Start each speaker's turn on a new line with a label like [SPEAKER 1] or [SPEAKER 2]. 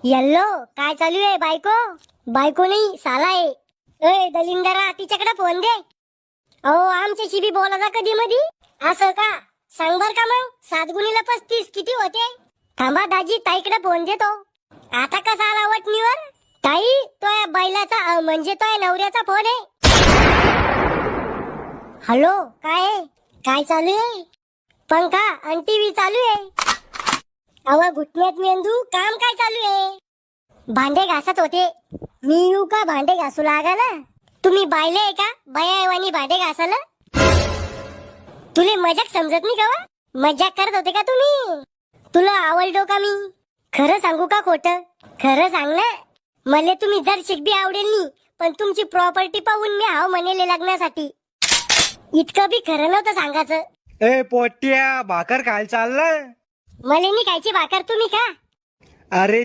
[SPEAKER 1] Yellow काय चालू आहे बायको? बायको नाही साला आहे. ए दलिंदरा तिच्याकडे फोन दे. अहो आमच्याशी बी बोलायचा कधी मधी. असं का? सांग बर का मग 7 गुणिले 35 किती होते? थांबा दाजी ताईकडे फोन देतो. आता कसा आला वटणीवर? ताई तो बैलाचा म्हणजे तो नवऱ्याचा फोन आहे. हॅलो काय आहे? काय चालू आहे? पंखा आणि टीव्ही चालू आहे. अव घुटण्यात मेंदू काम काय चालू आहे? भांडे घासत होते. मी येऊ का भांडे घासू लागायला? तुम्ही बायले आहे का बायावानी भांडे घासायला? तुले मजाक समजत नाही का? मजाक करत होते का तुम्ही? तुला आवडलो का मी? खरं सांगू का खोटं? खरं सांग ना. मले तुम्ही जर शिकबी आवडेल नी, पण तुमची प्रॉपर्टी पाहून मी हाव म्हणेले लग्नासाठी. इतकं बी खरं नव्हतं सांगायचं.
[SPEAKER 2] ए पोट्या भाकर खायला चाललाय?
[SPEAKER 1] मले नी खायची भाकर तुम्ही का?
[SPEAKER 2] अरे